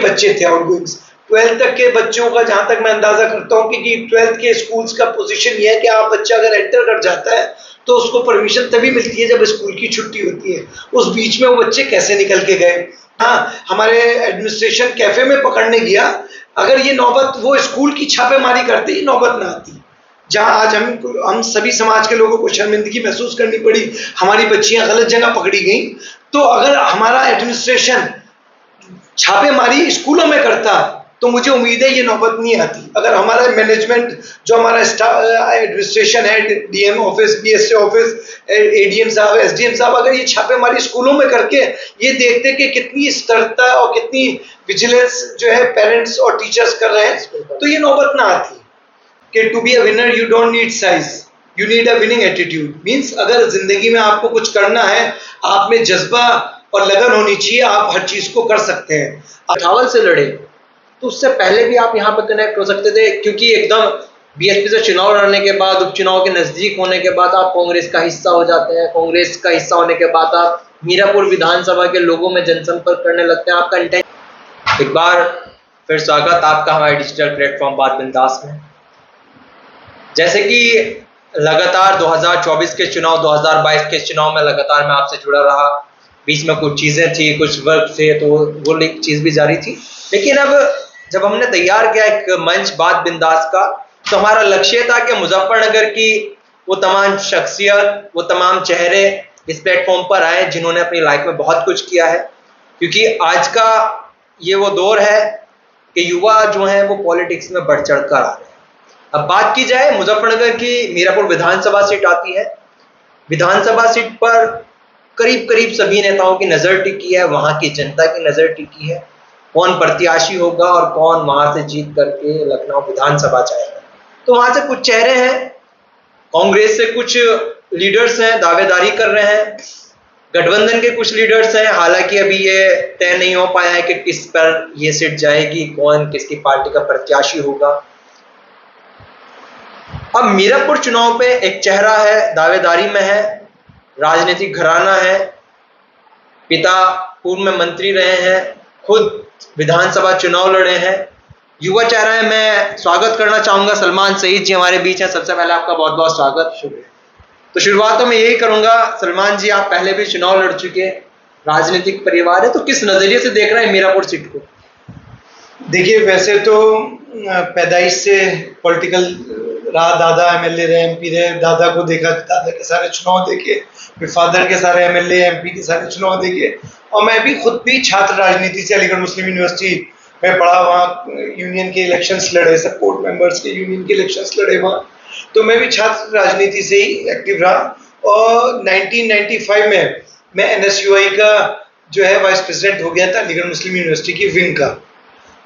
बच्चे थे आउटगोइंग्स। 12th तक के बच्चों का जहां तक मैं अंदाजा करता हूं कि 12th के स्कूल्स का पोजीशन ये है कि आप बच्चा अगर एंटर कर जाता है तो उसको परमिशन तभी मिलती है जब स्कूल की छुट्टी होती है। उस बीच में वो बच्चे कैसे निकल के गए। हाँ, हमारे एडमिनिस्ट्रेशन कैफे में पकड़ने गया, अगर ये नौबत वो स्कूल की छापेमारी करते ही नौबत ना आती, जहां आज हम सभी समाज के लोगों को शर्मिंदगी महसूस करनी पड़ी, हमारी बच्चियां गलत जगह पकड़ी गई। तो अगर हमारा एडमिनिस्ट्रेशन छापेमारी स्कूलों में करता तो मुझे उम्मीद है ये नौबत नहीं आती। अगर हमारा मैनेजमेंट, जो हमारा एडमिनिस्ट्रेशन है, DM office, BSA office, ADM साहब, एसडीएम साहब, अगर ये छापेमारी स्कूलों में करके ये देखते कि कितनी सतर्कता और कितनी विजिलेंस जो है पेरेंट्स और टीचर्स कर रहे हैं, तो ये नौबत ना आती कि to be a winner you don't need size, you need a winning attitude. Means अगर जिंदगी में आपको कुछ करना है, आप में जज्बा और लगन होनी चाहिए, आप हर चीज को कर सकते हैं। अठावल से लड़े तो उससे पहले भी आप यहाँ पर कनेक्ट हो सकते थे, क्योंकि एकदम बीएसपी से चुनाव लड़ने के बाद, उपचुनाव के नजदीक होने के बाद आप कांग्रेस का हिस्सा हो जाते हैं। कांग्रेस का हिस्सा होने के बाद आप मीरापुर विधानसभा के लोगों में जनसंपर्क करने लगते हैं। आपका इंटेंशन। एक बार फिर स्वागत आपका हमारे डिजिटल प्लेटफॉर्म बात बिंदास में। जैसे कि लगातार 2024 के चुनाव, 2022 के चुनाव में लगातार मैं आपसे जुड़ा रहा, बीच में कुछ चीजें थी, कुछ वर्क थे, तो वो चीज भी जारी थी। लेकिन अब जब हमने तैयार किया एक मंच बात बिंदास का, तो हमारा लक्ष्य था कि मुजफ्फरनगर की वो तमाम शख्सियत, वो तमाम चेहरे इस प्लेटफॉर्म पर आए जिन्होंने अपनी लाइफ में बहुत कुछ किया है। क्योंकि आज का ये वो दौर है कि युवा जो है वो पॉलिटिक्स में बढ़ चढ़ कर आ रहे हैं। अब बात की जाए मुजफ्फरनगर की, मीरापुर विधानसभा सीट आती है। विधानसभा सीट पर करीब करीब सभी नेताओं की नजर टिकी है, वहां की जनता की नजर टिकी है, कौन प्रत्याशी होगा और कौन वहां से जीत करके लखनऊ विधानसभा जाएगा। तो वहां से कुछ चेहरे हैं, कांग्रेस से कुछ लीडर्स हैं, दावेदारी कर रहे हैं, गठबंधन के कुछ लीडर्स हैं। हालांकि अभी ये तय नहीं हो पाया है कि किस पर ये सीट जाएगी, कौन किसकी पार्टी का प्रत्याशी होगा। अब मीरापुर चुनाव पे एक चेहरा है, दावेदारी में है, राजनीतिक घराना है, पिता पूर्व में मंत्री रहे हैं, खुद विधानसभा चुनाव लड़े हैं, युवा चेहरा है। मैं स्वागत करना चाहूंगा सलमान सईद जी हमारे बीच हैं। सबसे पहले आपका बहुत बहुत स्वागत। तो शुरुआत तो मैं यही करूंगा, सलमान जी आप पहले भी चुनाव लड़ चुके, राजनीतिक परिवार है, तो किस नजरिए से देख रहे हैं मीरापुर सीट को? देखिए, वैसे तो पैदाइश से पॉलिटिकल रहा, दादा एमएलए रहे, एमपी रहे, दादा को देखा, दादा के सारे चुनाव देखे, फिर फादर के सारे एमएलए एमपी के सारे चुनाव देखे, और मैं भी खुद भी छात्र राजनीति से अलीगढ़ मुस्लिम यूनिवर्सिटी में पढ़ा, वहाँ यूनियन के इलेक्शंस लड़े, सपोर्ट मेंबर्स के यूनियन के इलेक्शंस लड़े वहाँ, तो मैं भी छात्र राजनीति से ही एक्टिव रहा। और 1995 में मैं एनएसयूआई का जो है वाइस प्रेसिडेंट हो गया था, अलीगढ़ मुस्लिम यूनिवर्सिटी की विंग का।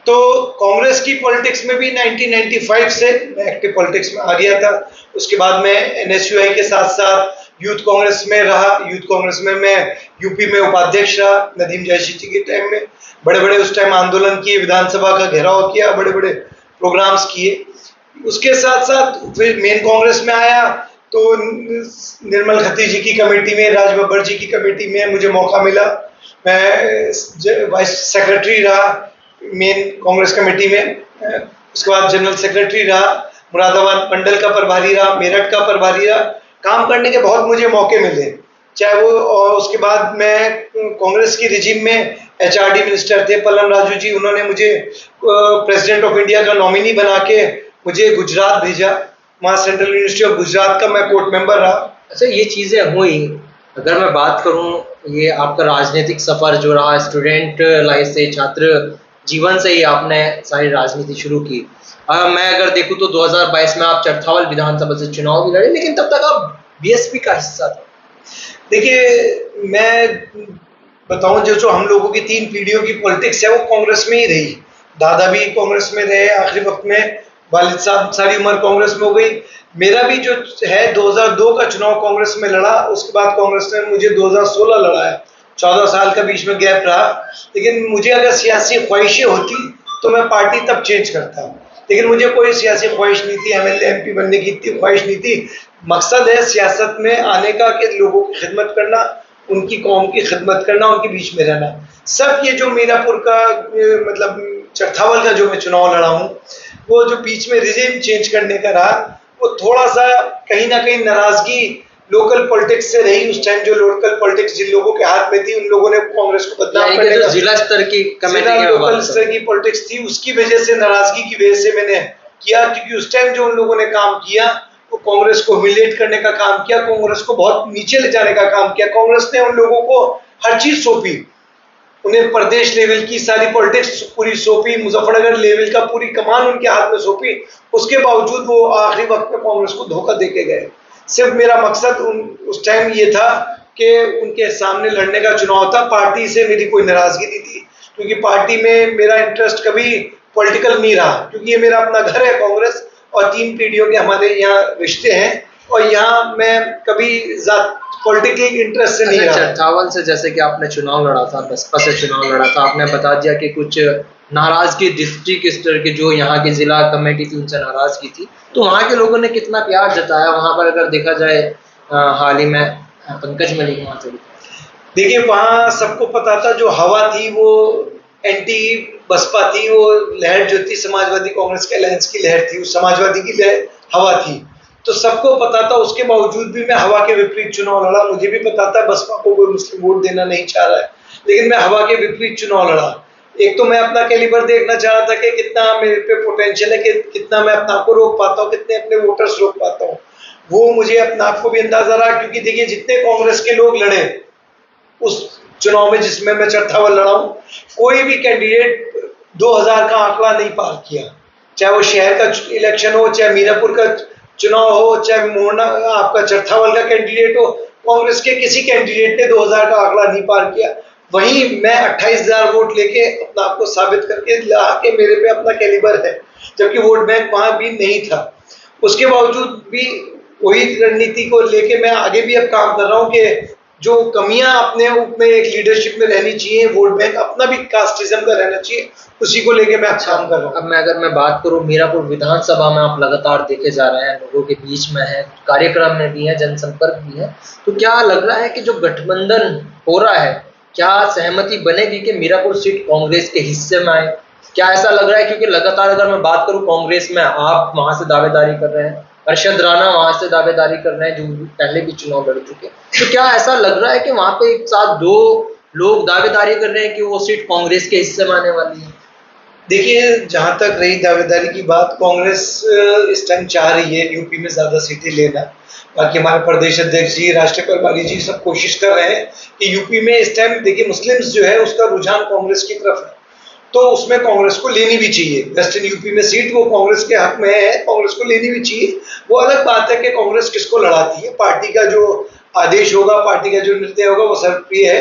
तो कांग्रेस की पॉलिटिक्स में भी 1995 से मैं एक्टिव पॉलिटिक्स में आ गया था। उसके बाद मैं एनएसयूआई के साथ साथ यूथ कांग्रेस में रहा। यूथ कांग्रेस में मैं यूपी में उपाध्यक्ष रहा, नदीम जैशी जी के टाइम में। बड़े बड़े उस टाइम आंदोलन किए, विधानसभा का घेराव किया, बड़े बड़े प्रोग्राम्स किए। उसके साथ साथ फिर मेन कांग्रेस में आया तो निर्मल खत्री जी की कमेटी में, राज बब्बर जी की कमेटी में मुझे मौका मिला। मैं वाइस सेक्रेटरी रहा मेन कांग्रेस कमेटी में। उसके बाद जनरल सेक्रेटरी रहा, मुरादाबाद मंडल का प्रभारी रहा, मेरठ का प्रभारी रहा। काम करने के बहुत मुझे मौके मिले, चाहे वो, और उसके बाद मैं कांग्रेस की रिजीम में एचआरडी मिनिस्टर थे पल्लम राजू जी, उन्होंने मुझे प्रेसिडेंट ऑफ इंडिया का नॉमिनी बना के मुझे गुजरात भेजा। वहाँ सेंट्रल यूनिवर्सिटी ऑफ गुजरात का मैं कोर्ट मेंबर रहा। अच्छा, ये चीजें हुई। अगर मैं बात करूं, ये आपका राजनीतिक सफर जो रहा, स्टूडेंट लाइफ से, छात्र जीवन से ही आपने सारी राजनीति शुरू की। मैं अगर देखूं तो 2022 में आप चरथावल विधानसभा से चुनाव भी लड़े, लेकिन तब तक आप बीएसपी का हिस्सा थे। देखिए, मैं बताऊं, जो हम लोगों की 3 पीढ़ियों की पॉलिटिक्स है वो कांग्रेस में ही रही। दादा भी कांग्रेस में रहे, आखिरी वक्त में वालिद साहब सारी उम्र कांग्रेस में हो गई। मेरा भी जो है 2002 का चुनाव कांग्रेस में लड़ा, उसके बाद कांग्रेस ने मुझे 2016 लड़ाया। 14 साल का बीच में गैप रहा। लेकिन मुझे अगर सियासी ख्वाहिशें होती तो मैं पार्टी तब चेंज करता, लेकिन मुझे कोई सियासी ख्वाहिश नहीं थी, एमएलए एमपी बनने की इतनी ख्वाहिश नहीं थी। मकसद है सियासत में आने का कि लोगों की खिदमत करना, उनकी कौम की खिदमत करना, उनके बीच में रहना। सब ये जो मीरापुर का मतलब चरथावल का जो मैं चुनाव लड़ा हूँ, वो जो बीच में रिजिम चेंज करने का रहा, वो थोड़ा-सा कहीं न कहीं नाराज़गी लोकल पॉलिटिक्स से रही। उस टाइम जो लोकल पॉलिटिक्स जिन लोगों के हाथ में थी, उन लोगों ने कांग्रेस को बदनाम यानी कि करने जो का जिला स्तर की कमेटी जिला की लोकल बात स्तर की पॉलिटिक्स थी, उसकी वजह से, नाराज़गी की वजह से मैंने किया, क्योंकि उस टाइम जो उन लोगों ने काम किया, वो कांग्रेस को ह्यूमिलिएट करने का काम किया, कांग्रेस को बहुत नीचे ले जाने का काम किया। कांग्रेस ने उन लोगों को हर चीज़ सौंपी, उन्हें प्रदेश लेवल की सारी पॉलिटिक्स पूरी सौंपी, मुजफ्फरनगर लेवल का पूरी कमान उनके हाथ में सौंपी। उसके बावजूद वो आखिरी वक्त में कांग्रेस को धोखा देके गए। सिर्फ मेरा मकसद उस टाइम ये था कि उनके सामने लड़ने का चुनाव था। पार्टी से मेरी कोई नाराजगी नहीं थी, क्योंकि पार्टी में मेरा इंटरेस्ट कभी पॉलिटिकल नहीं रहा, क्योंकि ये मेरा अपना घर है कांग्रेस, और 3 पीढ़ियों के हमारे यहाँ रिश्ते हैं, और यहाँ मैं कभी पॉलिटिकल इंटरेस्ट से नहीं अच्छा, रहा। चरथावल से जैसे कि आपने चुनाव लड़ा था, बसपा से चुनाव लड़ा था, आपने बता दिया कि कुछ नाराजगी डिस्ट्रिक्ट स्तर की जो यहाँ की जिला कमेटी थी उनसे नाराजगी थी, तो वहाँ के लोगों ने कितना प्यार जताया वहाँ पर अगर देखा जाए? हाल ही में पंकज मलिक वहाँ से देखिए, वहाँ सबको पता था जो हवा थी वो एंटी बसपा थी, वो लहर जो थी समाजवादी कांग्रेस के अलायंस की लहर थी, उस समाजवादी की लहर हवा थी, तो सबको पता था। उसके बावजूद भी मैं हवा के विपरीत चुनाव लड़ा। मुझे भी पता था बसपा को कोई मुस्लिम वोट देना नहीं चाह रहा है, लेकिन मैं हवा के विपरीत चुनाव लड़ा। एक तो मैं अपना कैलिबर देखना चाह रहा था कि कितना मेरे पे पोटेंशियल है, कि कितना मैं अपने आप को रोक पाता हूँ, कितने अपने वोटर्स रोक पाता हूँ। वो मुझे अपने आप को भी अंदाजा रहा, क्योंकि देखिए जितने कांग्रेस के लोग लड़े उस चुनाव में जिसमें मैं चरथावल लड़ा हूं, कोई भी कैंडिडेट 2000 का आंकड़ा नहीं पार किया। चाहे वो शहर का इलेक्शन हो, चाहे मीरापुर का चुनाव हो, चाहे मोहना आपका चरथावल का कैंडिडेट हो, कांग्रेस के किसी कैंडिडेट ने 2000 का आंकड़ा नहीं पार किया। वहीं मैं 28,000 वोट लेके अपने आप को साबित करके ला के मेरे पे अपना कैलिबर है, जबकि वोट बैंक वहां भी नहीं था। उसके बावजूद भी वही रणनीति को लेके मैं आगे भी अब काम कर रहा हूँ कि जो कमियां अपने में एक लीडरशिप में रहनी चाहिए, वोट बैंक अपना भी कास्टिज्म का रहना चाहिए, उसी को लेके मैं काम कर रहा हूँ। अब अगर मैं बात करूं, मीरापुर विधानसभा में आप लगातार देखे जा रहे हैं, लोगों के बीच में है, कार्यक्रम में भी है, जनसंपर्क भी है, तो क्या लग रहा है कि जो गठबंधन हो रहा है, क्या सहमति बनेगी कि मीरापुर सीट कांग्रेस के हिस्से में आए? क्या ऐसा लग रहा है? क्योंकि लगातार अगर मैं बात करूं कांग्रेस में, आप वहां से दावेदारी कर रहे हैं, अरशद राणा वहां से दावेदारी कर रहे हैं जो पहले भी चुनाव लड़ चुके, तो क्या ऐसा लग रहा है कि वहां पे एक साथ 2 लोग दावेदारी कर रहे हैं कि वो सीट कांग्रेस के हिस्से में आने वाली है? देखिए, जहां तक रही दावेदारी की बात, कांग्रेस इस टाइम चाह रही है यूपी में ज्यादा सीटें लेना। बाकी हमारे प्रदेश अध्यक्ष जी, राष्ट्रीय प्रभारी जी सब कोशिश कर रहे हैं कि यूपी में इस टाइम देखिए मुस्लिम्स जो है उसका रुझान कांग्रेस की तरफ है, तो उसमें कांग्रेस को लेनी भी चाहिए। वेस्टर्न यूपी में सीट वो कांग्रेस के हक में है, कांग्रेस को लेनी भी चाहिए। वो अलग बात है कि कांग्रेस किसको लड़ाती है, पार्टी का जो आदेश होगा, पार्टी का जो निर्णय होगा वो सर्वप्रिय है,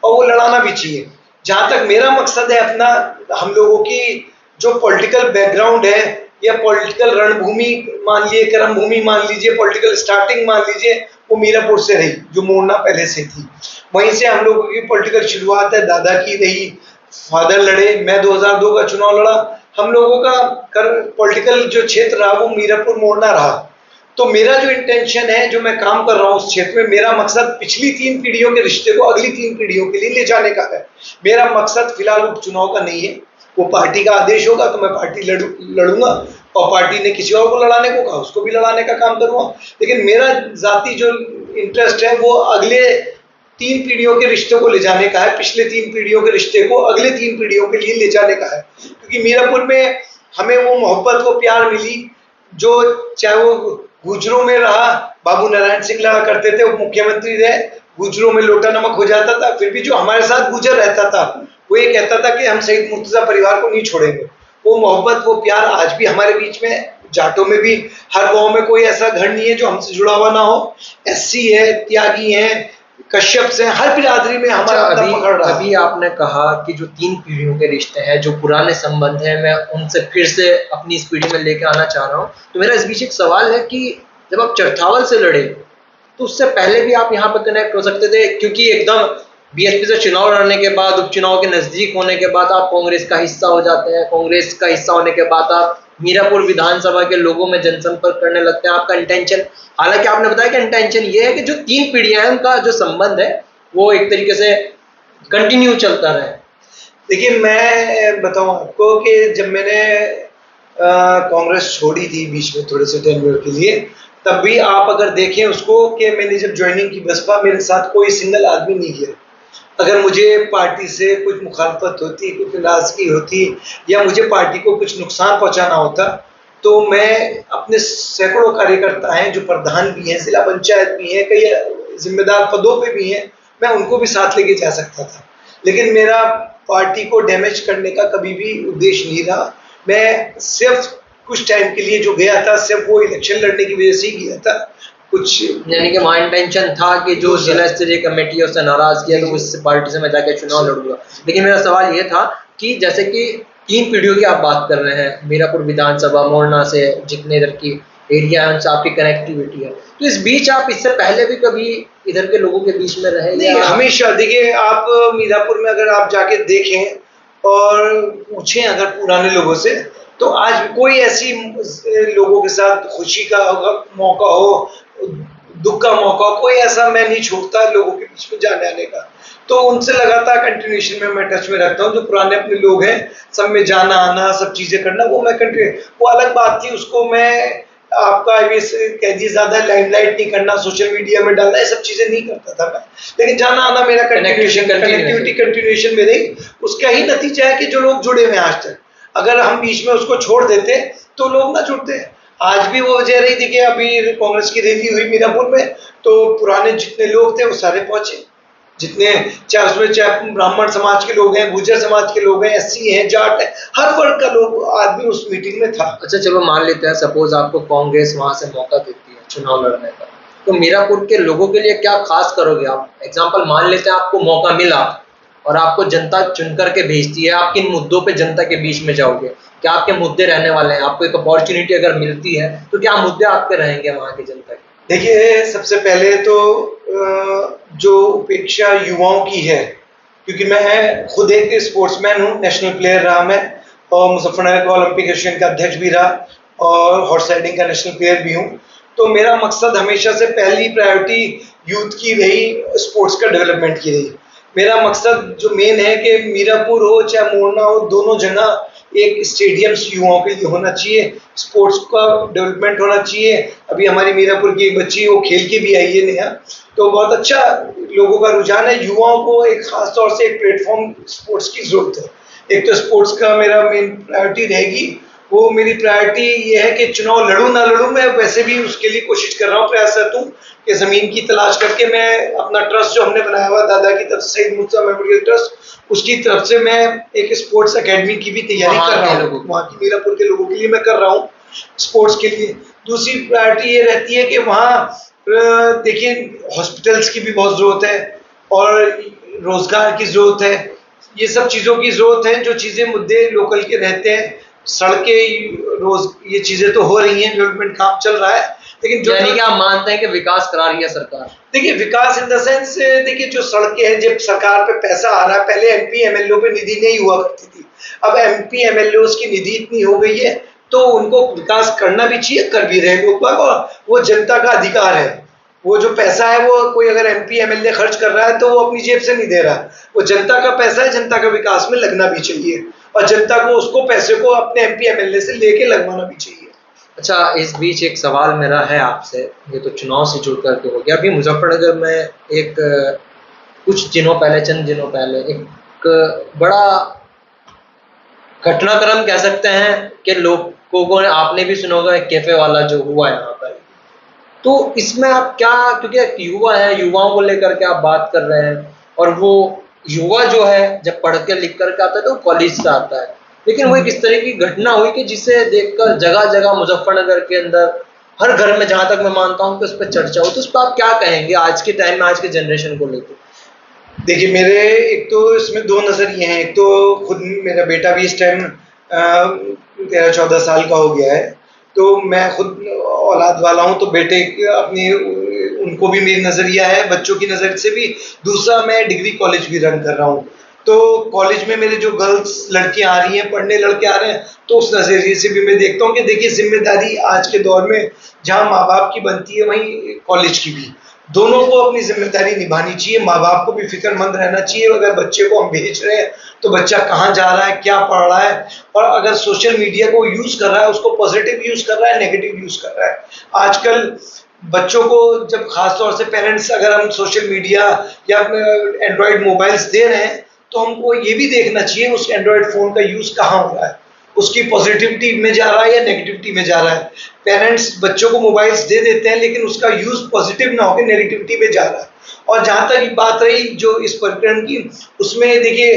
और वो लड़ाना भी चाहिए। जहां तक मेरा मकसद है अपना, हम लोगों की जो पॉलिटिकल बैकग्राउंड है या पॉलिटिकल रणभूमि मान लीजिए, कर्म भूमि मान लीजिए, पॉलिटिकल स्टार्टिंग मान लीजिए, वो मीरापुर से रही, जो मोड़ना पहले से थी। वहीं से हम लोगों की पॉलिटिकल शुरुआत है, दादा की रही, फादर लड़े, मैं 2002 का चुनाव लड़ा। हम लोगों का पॉलिटिकल जो क्षेत्र रहा वो मीरापुर मोड़ना रहा। तो मेरा जो इंटेंशन है, जो मैं काम कर रहा हूँ उस क्षेत्र में, मेरा मकसद पिछली 3 पीढ़ियों के रिश्ते को अगली 3 पीढ़ियों के लिए ले जाने का है। मेरा मकसद फिलहाल उपचुनाव का नहीं है। वो पार्टी का आदेश होगा तो मैं पार्टी लड़ूंगा, और पार्टी ने किसी और को लड़ाने को कहा उसको भी लड़ाने का काम करूंगा। लेकिन मेरा जाति जो इंटरेस्ट है वो अगले 3 पीढ़ियों के रिश्तों को ले जाने का है, पिछले 3 पीढ़ियों के रिश्ते को अगले 3 पीढ़ियों के लिए ले जाने का है। क्योंकि मीरापुर में हमें वो मोहब्बत, वो प्यार मिली, जो चाहे वो गुजरों में रहा, बाबू नारायण सिंह लड़ा करते थे, वो मुख्यमंत्री रहे, गुजरों में लोटा नमक हो जाता था, फिर भी जो हमारे साथ गुजर रहता था वो ये कहता था कि हम शहीद मुर्तजा परिवार को नहीं छोड़ेंगे। वो मोहब्बत, वो प्यार आज भी हमारे बीच में है। जाटों में भी हर गांव में कोई ऐसा घर नहीं है जो हमसे जुड़ा हुआ ना हो। एससी है, त्यागी है, कश्यप से, हर बिरादरी में हमारा अभी पकड़ रहा है। अभी आपने कहा कि जो 3 पीढ़ियों के रिश्ते हैं, जो पुराने संबंध हैं, मैं उनसे फिर से अपनी इस पीढ़ी में लेके आना चाह रहा हूँ। तो मेरा इस बीच एक सवाल है कि जब आप चरथावल से लड़े तो उससे पहले भी आप यहाँ पे कनेक्ट हो सकते थे, क्योंकि एकदम बीएसपी से चुनाव लड़ने के बाद, उपचुनाव के नजदीक होने के बाद आप कांग्रेस का हिस्सा हो जाते हैं। कांग्रेस का हिस्सा होने के बाद आप मीरापुर विधानसभा के लोगों में जनसंपर्क करने लगते हैं। आपका इंटेंशन, हालांकि आपने बताया कि इंटेंशन ये है कि जो 3 पीढ़ियां हैं उनका जो संबंध है वो एक तरीके से कंटिन्यू चलता रहे। देखिए मैं बताऊं आपको कि जब मैंने कांग्रेस छोड़ी थी बीच में थोड़े से टेन्योर के लिए, तब भी आप अगर देखें उसको कि मैंने जब ज्वाइनिंग की बसपा, मेरे साथ कोई सिंगल आदमी नहीं गया। अगर मुझे पार्टी से कुछ मुखालफत होती, कुछ नाराजगी होती या मुझे पार्टी को कुछ नुकसान पहुंचाना होता, तो मैं अपने सैकड़ों कार्यकर्ता हैं जो प्रधान भी हैं, जिला पंचायत भी हैं, कई जिम्मेदार पदों पे भी हैं, मैं उनको भी साथ लेके जा सकता था। लेकिन मेरा पार्टी को डैमेज करने का कभी भी उद्देश्य नहीं रहा। मैं सिर्फ कुछ टाइम के लिए जो गया था, सिर्फ वो इलेक्शन लड़ने की वजह से ही गया था। कुछ यानी कि वहाँ इंटेंशन था कि जो जिला स्तरीय कमेटी है उससे नाराज किया तो उस पार्टी से मैं जाके चुनाव लड़ूंगा। लेकिन मेरा सवाल ये था कि जैसे कि 3 पीढ़ियों की आप बात कर रहे हैं, मीरापुर विधानसभा, मोरना से जितने इधर की एरिया है उनसे आपकी कनेक्टिविटी है, तो इस बीच आप इससे पहले भी कभी इधर के लोगों के बीच में रहे? नहीं, हमेशा देखिए आप मीरापुर में अगर आप जाके देखें और पूछें अगर पुराने लोगों से, तो आज भी कोई ऐसी लोगों के साथ खुशी का मौका हो, दुख का मौका हो, कोई ऐसा मैं नहीं छोड़ता लोगों के बीच में जाने आने का। तो उनसे लगातार कंटिन्यूएशन में मैं टच में रखता हूँ। जो पुराने अपने लोग हैं, सब में जाना आना, सब चीजें करना, वो मैं कंटिन्यू, वो अलग बात थी, उसको मैं आपका ये कह दीजिए ज्यादा लाइमलाइट नहीं करना, सोशल मीडिया में डालना, ये सब चीजें नहीं करता था मैं। लेकिन जाना आना मेरा कनेक्टिविटी कंटिन्यूएशन में रही। उसका ही नतीजा है कि जो लोग जुड़े हुए आज तक। अगर हम बीच में उसको छोड़ देते तो लोग ना जुड़ते। आज भी वो वजह रही थी कि अभी कांग्रेस की रैली हुई मीरापुर में, तो पुराने जितने लोग थे वो सारे पहुंचे, जितने चाहे उसमें चाहे ब्राह्मण समाज के लोग हैं, गुर्जर समाज के लोग हैं, एससी हैं, जाट हैं, हर वर्ग का लोग आदमी उस मीटिंग में था। अच्छा चलो मान लेते हैं सपोज आपको कांग्रेस वहां से मौका देती है चुनाव लड़ने का, तो मीरापुर के लोगों के लिए क्या खास करोगे आप? एग्जाम्पल मान लेते हैं आपको मौका मिला और आपको जनता चुन करके भेजती है, आप किन मुद्दों पे जनता के बीच में जाओगे? क्या आपके मुद्दे रहने वाले हैं? आपको एक अपॉर्चुनिटी अगर मिलती है तो क्या मुद्दे आपके रहेंगे वहां की जनता के? देखिए सबसे पहले तो जो उपेक्षा युवाओं की है, क्योंकि मैं खुद एक स्पोर्ट्समैन हूँ, नेशनल प्लेयर रहा मैं, और मुजफ्फरनगर का ओलंपिक एसोसिएशन का अध्यक्ष भी रहा और हॉर्स राइडिंग का नेशनल प्लेयर भी हूँ। तो मेरा मकसद हमेशा से पहली प्रायोरिटी यूथ की रही, स्पोर्ट्स का डेवलपमेंट की रही। मेरा मकसद जो मेन है कि मीरापुर हो चाहे मोरना हो, दोनों जगह एक स्टेडियम्स युवाओं के लिए होना चाहिए, स्पोर्ट्स का डेवलपमेंट होना चाहिए। अभी हमारी मीरापुर की एक बच्ची वो खेल के भी आई है नया, तो बहुत अच्छा लोगों का रुझान है। युवाओं को एक खास तौर से एक प्लेटफॉर्म स्पोर्ट्स की जरूरत है। एक तो स्पोर्ट्स का मेरा मेन प्रायोरिटी रहेगी, वो मेरी प्रायोरिटी ये है कि चुनाव लड़ूं ना लड़ूं, मैं वैसे भी उसके लिए कोशिश कर रहा हूँ, प्रयासरत हूँ कि ज़मीन की तलाश करके मैं अपना ट्रस्ट जो हमने बनाया हुआ दादा की तरफ से, सईद मुर्तज़ा मेमोरियल ट्रस्ट, उसकी तरफ से मैं एक स्पोर्ट्स एकेडमी की भी तैयारी कर रहा हूँ, वहाँ की मीरापुर के लोगों के लिए मैं कर रहा हूँ स्पोर्ट्स के लिए। दूसरी प्रायोरिटी ये रहती है कि वहाँ देखिए हॉस्पिटल्स की भी बहुत ज़रूरत है और रोज़गार की ज़रूरत है, ये सब चीज़ों की ज़रूरत है। जो चीज़ें मुद्दे लोकल के रहते हैं, सड़कें, रोज ये चीजें तो हो रही हैं, डेवलपमेंट काम चल रहा है, लेकिन जो यानी कि आप मानते हैं कि विकास करा रही है सरकार? देखिए विकास इन द सेंस, देखिए जो सड़कें हैं, जब सरकार पे पैसा आ रहा है, पहले एमपी एमएलओ पे निधि नहीं हुआ करती थी, अब एमपी एमएलओ की निधि इतनी हो गई है, तो उनको विकास करना भी चाहिए, कर भी रहे लोग, वो जनता का अधिकार है। वो जो पैसा है वो कोई अगर एमपी एमएलए खर्च कर रहा है तो वो अपनी जेब से नहीं दे रहा, वो जनता का पैसा है, जनता का विकास में लगना भी चाहिए और जनता को उसको पैसे को अपने एमपी एमएलए से लेके लगवाना भी चाहिए। अच्छा इस बीच एक सवाल मेरा है आपसे, ये तो चुनाव से जुड़ करके हो गया। अभी मुजफ्फरनगर में एक कुछ दिनों पहले, चंद दिनों पहले एक बड़ा घटनाक्रम कह सकते हैं कि लोगों ने, आपने भी सुना होगा कैफे वाला जो हुआ यहाँ पर, तो इसमें आप क्या, क्योंकि एक युवा है, युवाओं को लेकर के आप बात कर रहे हैं, और वो युवा जो है जब पढ़ के लिख करके आता है तो कॉलेज से आता है, लेकिन वो एक इस तरह की घटना हुई कि जिसे देखकर जगह जगह मुजफ्फरनगर के अंदर हर घर में, जहां तक मैं मानता हूँ कि उस पर चर्चा हो, तो उस पर आप क्या कहेंगे आज के टाइम में, आज के जनरेशन को लेकर? देखिए मेरे एक तो इसमें दो नजरिए हैं। एक तो खुद मेरा बेटा भी इस टाइम 13-14 साल का हो गया है, तो मैं खुद औलाद वाला हूँ, तो बेटे अपनी उनको भी मेरी नज़रिया है, बच्चों की नज़र से भी। दूसरा मैं डिग्री कॉलेज भी रन कर रहा हूँ, तो कॉलेज में मेरे जो गर्ल्स लड़कियां आ रही हैं, पढ़ने लड़के आ रहे हैं, तो उस नज़रिए से भी मैं देखता हूँ कि देखिए जिम्मेदारी आज के दौर में जहाँ माँ बाप की बनती है वहीं कॉलेज की भी। दोनों को अपनी जिम्मेदारी निभानी चाहिए, माँ बाप को भी फिक्रमंद रहना चाहिए। अगर बच्चे को हम भेज रहे हैं तो बच्चा कहाँ जा रहा है, क्या पढ़ रहा है, और अगर सोशल मीडिया को यूज कर रहा है उसको पॉजिटिव यूज कर रहा है, नेगेटिव यूज कर रहा है। आजकल बच्चों को जब खास तौर से पेरेंट्स अगर हम सोशल मीडिया या एंड्रॉयड मोबाइल्स दे रहे हैं तो हमको ये भी देखना चाहिए उस एंड्रॉयड फोन का यूज कहाँ हो रहा है, उसकी पॉजिटिविटी में जा रहा है या नेगेटिविटी में जा रहा है। पेरेंट्स बच्चों को मोबाइल्स दे देते हैं लेकिन उसका यूज पॉजिटिव ना होकर नेगेटिविटी में जा रहा है। और जहां तक बात रही जो इस प्रकरण की, उसमें देखिए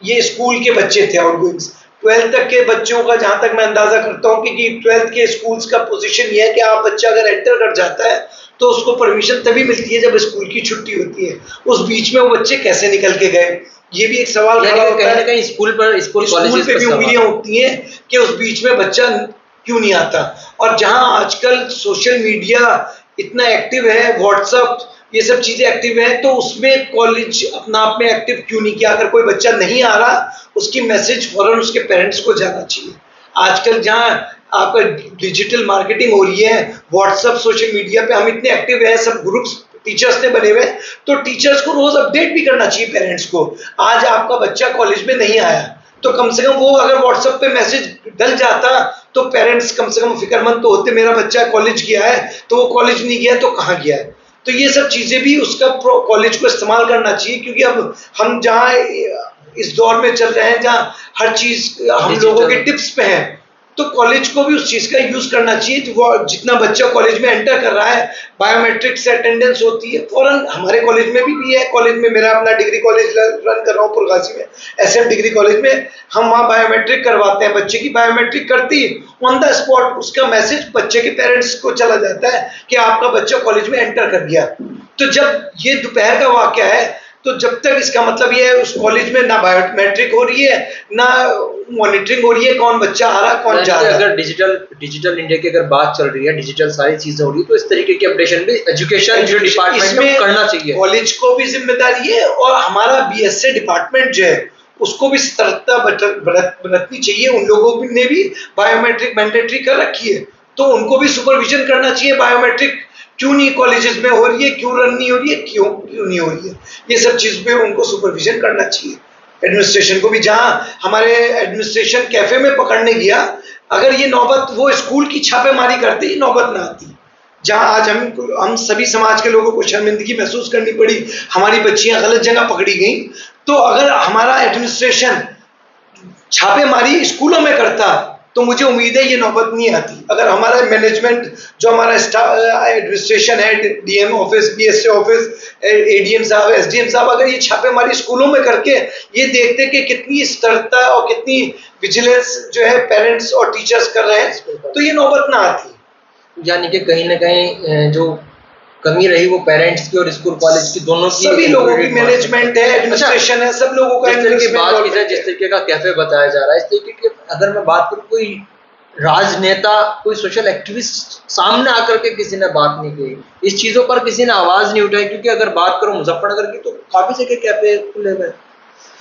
ये स्कूल के बच्चे थे आउटगोइंग्स, 12th तक के बच्चों का जहां तक मैं अंदाजा करता हूँ कि 12th के स्कूल्स का पोजीशन ये है कि आप बच्चा अगर एंटर कर जाता है तो उसको परमिशन तभी मिलती है जब स्कूल की छुट्टी होती है। उस बीच में वो बच्चे कैसे निकल के गए, ये भी एक सवाल खड़ा होता कहीं है। ना कहीं स्कूल स्कूल पे भी उंगलियां उठती हैं कि उस बीच में बच्चा क्यों नहीं आता। और जहां आजकल सोशल मीडिया इतना एक्टिव है, व्हाट्सएप ये सब चीजें एक्टिव है, तो उसमें कॉलेज अपना आप में एक्टिव क्यों नहीं किया। अगर कोई बच्चा नहीं आ रहा उसकी मैसेज फौरन उसके पेरेंट्स को जाना चाहिए। आजकल जहां आपका डिजिटल मार्केटिंग हो रही है, व्हाट्सएप सोशल मीडिया पे हम इतने एक्टिव हैं, सब ग्रुप्स टीचर्स ने बने हुए, तो टीचर्स को रोज अपडेट भी करना चाहिए पेरेंट्स को। आज आपका बच्चा कॉलेज में नहीं आया तो कम से कम वो अगर व्हाट्सएप पे मैसेज डल जाता तो पेरेंट्स कम से कम फिक्रमंद तो होते, मेरा बच्चा कॉलेज गया है तो वो कॉलेज नहीं गया तो कहाँ गया है। तो ये सब चीजें भी उसका कॉलेज को इस्तेमाल करना चाहिए, क्योंकि अब हम जहाँ इस दौर में चल रहे हैं जहाँ हर चीज हम लोगों के टिप्स पे है, तो कॉलेज को भी उस चीज का यूज करना चाहिए। तो वो जितना बच्चा कॉलेज में एंटर कर रहा है, बायोमेट्रिक से अटेंडेंस होती है फौरन। हमारे कॉलेज में भी है, कॉलेज में मेरा अपना डिग्री कॉलेज रन कर रहा हूँ पुरगासी में, एसएम डिग्री कॉलेज में, हम वहाँ बायोमेट्रिक करवाते हैं। बच्चे की बायोमेट्रिक करती ऑन द स्पॉट उसका मैसेज बच्चे के पेरेंट्स को चला जाता है कि आपका बच्चा कॉलेज में एंटर कर गया। तो जब ये दोपहर का वाकया है तो जब तक इसका मतलब ये है उस कॉलेज में ना बायोमेट्रिक हो रही है ना मॉनिटरिंग हो रही है कौन बच्चा आ रहा कौन जा रहा है। अगर डिजिटल इंडिया की अगर बात चल रही है, डिजिटल सारी चीजें हो रही है, तो इस तरीके की अपडेशन भी एजुकेशन जो डिपार्टमेंट में करना चाहिए। कॉलेज को भी जिम्मेदारी है और हमारा बीएसए डिपार्टमेंट जो है उसको भी सतर्कता बरतनी चाहिए। उन लोगों ने भी बायोमेट्रिक मैंडेटरी कर रखी है तो उनको भी सुपरविजन करना चाहिए। बायोमेट्रिक क्यों नहीं कॉलेजेस में हो रही है, क्यों रन नहीं हो रही है, क्यों नहीं हो रही है, ये सब चीज पे उनको सुपरविजन करना चाहिए। एडमिनिस्ट्रेशन को भी, जहां हमारे एडमिनिस्ट्रेशन कैफे में पकड़ने गया, अगर ये नौबत वो स्कूल की छापेमारी करते ही नौबत ना आती, जहां आज हम सभी समाज के लोगों को शर्मिंदगी महसूस करनी पड़ी, हमारी बच्चियां गलत जगह पकड़ी गई, तो अगर हमारा एडमिनिस्ट्रेशन छापेमारी स्कूलों में करता तो मुझे उम्मीद है ये नौबत नहीं आती। अगर हमारा मैनेजमेंट जो हमारा एडमिनिस्ट्रेशन है, DM office, BSA office, ADM साहब, एसडीएम साहब, अगर ये छापेमारी स्कूलों में करके ये देखते कि कितनी सतर्कता और कितनी विजिलेंस जो है पेरेंट्स और टीचर्स कर रहे हैं तो ये नौबत ना आती। यानी कि कहीं ना कहीं जो कमी रही वो पेरेंट्स की और स्कूल कॉलेज की दोनों की, सभी लोगों की, मैनेजमेंट है, एडमिनिस्ट्रेशन है, सब लोगों का जिस तरीके का कैफे बताया जा रहा है, इस तरीके के अगर मैं बात करूं, कोई राजनेता, कोई सोशल एक्टिविस्ट सामने आकर के किसी ने बात नहीं की, इस चीजों पर किसी ने आवाज नहीं उठाई। क्योंकि अगर बात करो मुजफ्फरनगर की तो काफी जगह कैफे खुले हुए,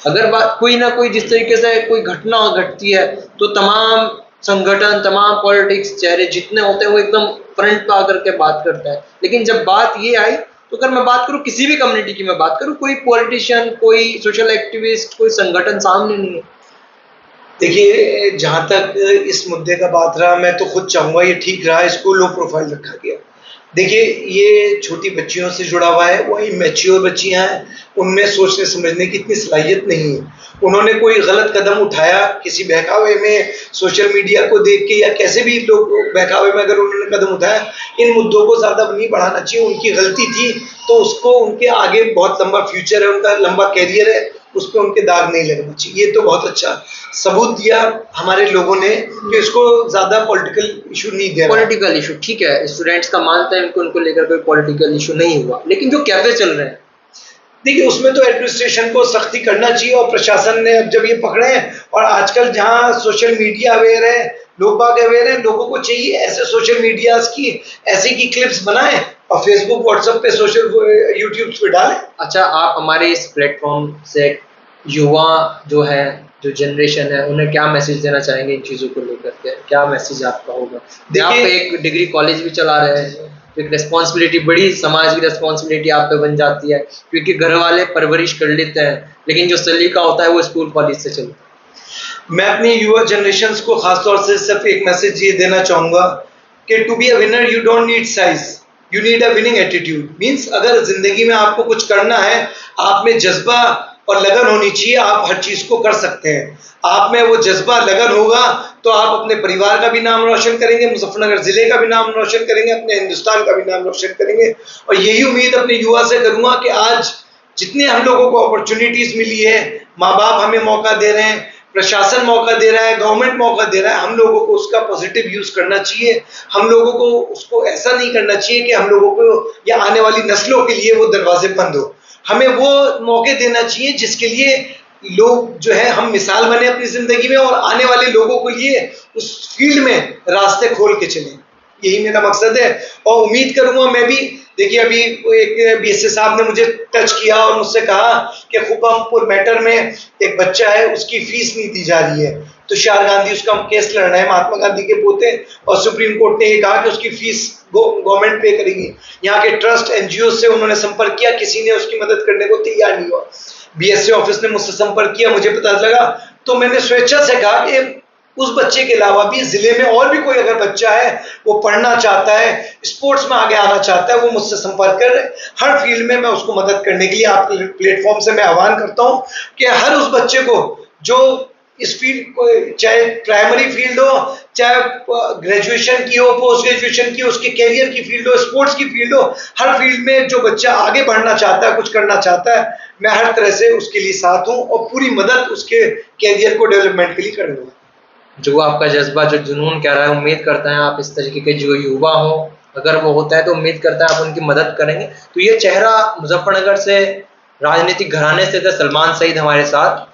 अगर बात कोई ना कोई जिस तरीके से कोई घटना घटती है तो तमाम संगठन, तमाम पॉलिटिक्स चेहरे जितने होते हैं वो एकदम फ्रंट पे आकर के बात करता है। लेकिन जब बात ये आई तो अगर मैं बात करूं किसी भी कम्युनिटी की, मैं बात करूं, कोई पॉलिटिशियन, कोई सोशल एक्टिविस्ट, कोई संगठन सामने नहीं है। देखिए जहां तक इस मुद्दे का बात रहा, मैं तो खुद चाहूंगा ये ठीक रहा, इसको लो प्रोफाइल रखा गया। देखिए ये छोटी बच्चियों से जुड़ा हुआ है, वो इमेच्योर बच्चियां हैं, उनमें सोचने समझने की इतनी सलाहियत नहीं है। उन्होंने कोई गलत कदम उठाया किसी बहकावे में, सोशल मीडिया को देख के या कैसे भी लोग बहकावे में अगर उन्होंने कदम उठाया, इन मुद्दों को ज्यादा नहीं बढ़ाना चाहिए। उनकी गलती थी तो उसको, उनके आगे बहुत लंबा फ्यूचर है, उनका लंबा कैरियर है, उस पर उनके दाग नहीं लगना चाहिए। ये तो बहुत अच्छा सबूत दिया हमारे लोगों ने कि इसको ज्यादा पॉलिटिकल इशू नहीं दिया। पॉलिटिकल इशू ठीक है, स्टूडेंट्स का मानते हैं उनको लेकर कोई पॉलिटिकल इशू नहीं हुआ, लेकिन जो कैफे चल रहे हैं, देखिए उसमें तो एडमिनिस्ट्रेशन को सख्ती करना चाहिए और प्रशासन ने अब जब ये पकड़े हैं, और आजकल जहां सोशल मीडिया अवेयर है, लोग बाग अवेयर है, लोगों को चाहिए ऐसे सोशल मीडिया की ऐसे की क्लिप्स बनाएं और फेसबुक, व्हाट्सएप पे, सोशल यूट्यूब पे डालें। अच्छा, आप हमारे इस प्लेटफॉर्म से युवा जो है, जो जनरेशन है, उन्हें क्या मैसेज देना चाहेंगे इन चीजों को लेकर के? क्या मैसेज आपका होगा? आप एक डिग्री कॉलेज भी चला रहे हैं, तो एक रिस्पॉन्सिबिलिटी, बड़ी समाज की रिस्पॉन्सिबिलिटी आप पे बन जाती है, क्योंकि घर वाले परवरिश कर लेते हैं, लेकिन जो सलीका होता है वो स्कूल कॉलेज से चलता है। मैं अपनी युवा जनरेशन को खासतौर से सिर्फ एक मैसेज ये देना चाहूंगा कि to be a winner you don't need size, you need a winning attitude. Means अगर जिंदगी में आपको कुछ करना है, आप में जज्बा और लगन होनी चाहिए, आप हर चीज को कर सकते हैं। आप में वो जज्बा लगन होगा तो आप अपने परिवार का भी नाम रोशन करेंगे, मुजफ्फरनगर जिले का भी नाम रोशन करेंगे, अपने हिंदुस्तान का भी नाम रोशन करेंगे। और यही उम्मीद अपने युवा से करूंगा कि आज जितने हम लोगों को अपॉर्चुनिटीज मिली है, माँ बाप हमें मौका दे रहे हैं, प्रशासन मौका दे रहा है, गवर्नमेंट मौका दे रहा है, हम लोगों को उसका पॉजिटिव यूज करना चाहिए। हम लोगों को उसको ऐसा नहीं करना चाहिए कि हम लोगों को या आने वाली नस्लों के लिए वो दरवाजे बंद हो। हमें वो मौके देना चाहिए जिसके लिए लोग जो है हम मिसाल बने अपनी जिंदगी में, और आने वाले लोगों के लिए उस फील्ड में रास्ते खोल के चलें। यही मेरा मकसद है और उम्मीद करूंगा मैं भी। देखिए अभी एक बीएसए साहब ने मुझे टच किया और मुझसे कहा कि खुबामपुर मैटर में एक बच्चा है, उसकी फीस नहीं दी जा रही है, तुषार गांधी उसका केस लड़ रहे हैं, महात्मा गांधी के पोते, और सुप्रीम कोर्ट ने ये कहा कि उसकी फीस गवर्नमेंट पे करेगी। यहाँ के ट्रस्ट एनजीओ से उन्होंने संपर्क किया, किसी ने उसकी मदद करने को तैयार नहीं हुआ। बीएसए ऑफिस ने मुझसे संपर्क किया, मुझे पता लगा, तो मैंने स्वेच्छा से कहा कि उस बच्चे के अलावा भी जिले में और भी कोई अगर बच्चा है, वो पढ़ना चाहता है, स्पोर्ट्स में आगे आना चाहता है, वो मुझसे संपर्क कर। हर फील्ड में मैं उसको मदद करने के लिए आपके प्लेटफॉर्म से मैं आह्वान करता हूं कि हर उस बच्चे को जो इस फील्ड को, चाहे प्राइमरी फील्ड हो, चाहे ग्रेजुएशन की हो, पोस्ट ग्रेजुएशन की हो, उसके कैरियर की फील्ड हो, स्पोर्ट्स की फील्ड हो, हर फील्ड में जो बच्चा आगे बढ़ना चाहता है, कुछ करना चाहता है, मैं हर तरह से उसके लिए साथ हूं और पूरी मदद उसके कैरियर को डेवलपमेंट के लिए करूंगा। जो आपका जज्बा, जो जुनून कह रहा है, उम्मीद करते हैं आप इस तरीके के जो युवा हो, अगर वो होता है तो उम्मीद करते हैं आप उनकी मदद करेंगे। तो ये चेहरा मुजफ्फरनगर से, राजनीतिक घराने से थे सलमान सईद हमारे साथ,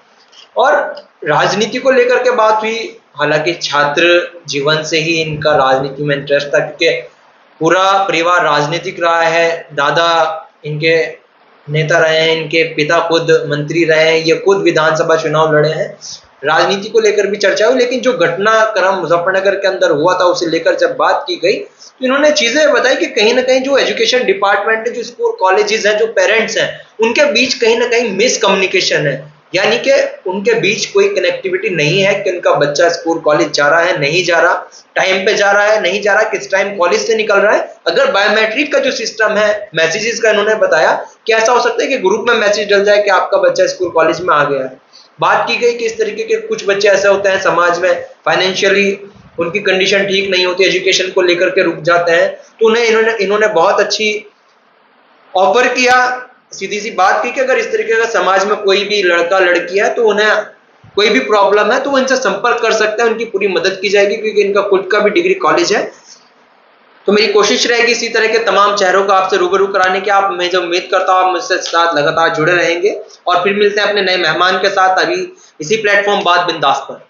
और राजनीति को लेकर के बात हुई। हालांकि छात्र जीवन से ही इनका राजनीति में इंटरेस्ट था, क्योंकि पूरा परिवार राजनीतिक रहा है। दादा इनके नेता रहे हैं, इनके पिता खुद मंत्री रहे हैं, ये खुद विधानसभा चुनाव लड़े हैं। राजनीति को लेकर भी चर्चा हुई, लेकिन जो घटनाक्रम मुजफ्फरनगर के अंदर हुआ था उसे लेकर जब बात की गई तो इन्होंने चीजें बताई कि कहीं ना कहीं जो एजुकेशन डिपार्टमेंट है, जो स्कूल कॉलेजेस हैं, जो पेरेंट्स हैं, उनके बीच कहीं ना कहीं मिस कम्युनिकेशन है। यानी कि उनके बीच कोई कनेक्टिविटी नहीं है कि उनका बच्चा स्कूल कॉलेज जा रहा है, नहीं जा रहा, टाइम पे जा रहा है, नहीं जा रहा, किस टाइम कॉलेज से निकल रहा है। अगर बायोमेट्रिक का जो सिस्टम है, मैसेजेस का, इन्होंने बताया कि ऐसा हो सकता है कि ग्रुप में मैसेज डल जाए कि आपका बच्चा स्कूल कॉलेज में आ गया है। बात की गई कि इस तरीके के कुछ बच्चे ऐसे होते हैं समाज में, फाइनेंशियली उनकी कंडीशन ठीक नहीं होती, एजुकेशन को लेकर के रुक जाते हैं, तो उन्हें इन्होंने बहुत अच्छी ऑफर किया, सीधी सी बात की कि अगर इस तरीके का समाज में कोई भी लड़का लड़की है तो उन्हें कोई भी प्रॉब्लम है तो वो इनसे संपर्क कर सकते हैं, उनकी पूरी मदद की जाएगी, क्योंकि इनका खुद का भी डिग्री कॉलेज है। तो मेरी कोशिश रहेगी इसी तरह के तमाम चेहरों को आपसे रूबरू कराने की। आप, मैं जो उम्मीद करता हूँ आप मुझसे साथ लगातार जुड़े रहेंगे, और फिर मिलते हैं अपने नए मेहमान के साथ, अभी इसी प्लेटफॉर्म बात बिंदास पर।